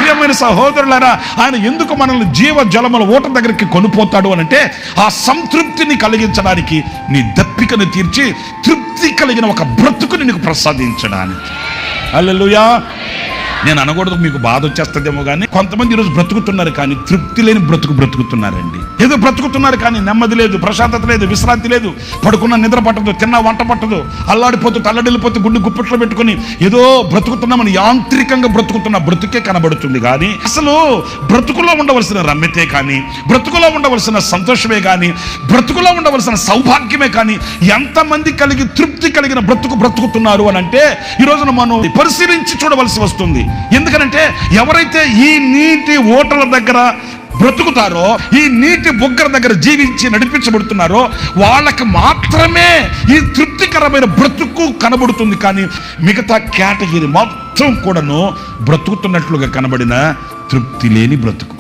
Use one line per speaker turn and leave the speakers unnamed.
ప్రియమైన సహోదరులారా, ఆయన ఎందుకు మనల్ని జీవ జలముల ఊట దగ్గరికి కొనిపోతాడు అని అంటే, ఆ సంతృప్తిని కలిగించడానికి, నీ దప్పికను తీర్చి తృప్తి కలిగిన ఒక బ్రతుకుని నీకు ప్రసాదించడానికి. హల్లెలూయా. నేను అనకూడదు, మీకు బాధ వచ్చేస్తుందేమో కానీ, కొంతమంది ఈరోజు బ్రతుకుతున్నారు కానీ తృప్తి లేని బ్రతుకుతున్నారండి. ఏదో బ్రతుకుతున్నారు కానీ నెమ్మది లేదు, ప్రశాంతత లేదు, విశ్రాంతి లేదు, పడుకున్న నిద్ర పట్టదు, తిన్న వంట పట్టదు, అల్లాడిపోతూ తల్లడిల్లిపోతూ గుండె గుప్పెట్లో పెట్టుకుని ఏదో బ్రతుకుతున్నామని యాంత్రికంగా బ్రతుకుతున్న బ్రతుకే కనబడుతుంది. కానీ అసలు బ్రతుకులో ఉండవలసిన రమ్యతే కానీ, బ్రతుకులో ఉండవలసిన సంతోషమే కానీ, బ్రతుకులో ఉండవలసిన సౌభాగ్యమే కానీ ఎంతమంది కలిగి తృప్తి కలిగిన బ్రతుకుతున్నారు అని అంటే, ఈ రోజున మనం పరిశీలించి చూడవలసి వస్తుంది. ఎందుకనంటే ఎవరైతే ఈ నీటి ఓటల దగ్గర బ్రతుకుతారో, ఈ నీటి బొగ్గర దగ్గర జీవించి నడిపించబడుతున్నారో, వాళ్ళకి మాత్రమే ఈ తృప్తికరమైన బ్రతుకు కనబడుతుంది. కానీ మిగతా కేటగిరీ మొత్తం కూడాను బ్రతుకుతున్నట్లుగా కనబడిన తృప్తి లేని బ్రతుకు.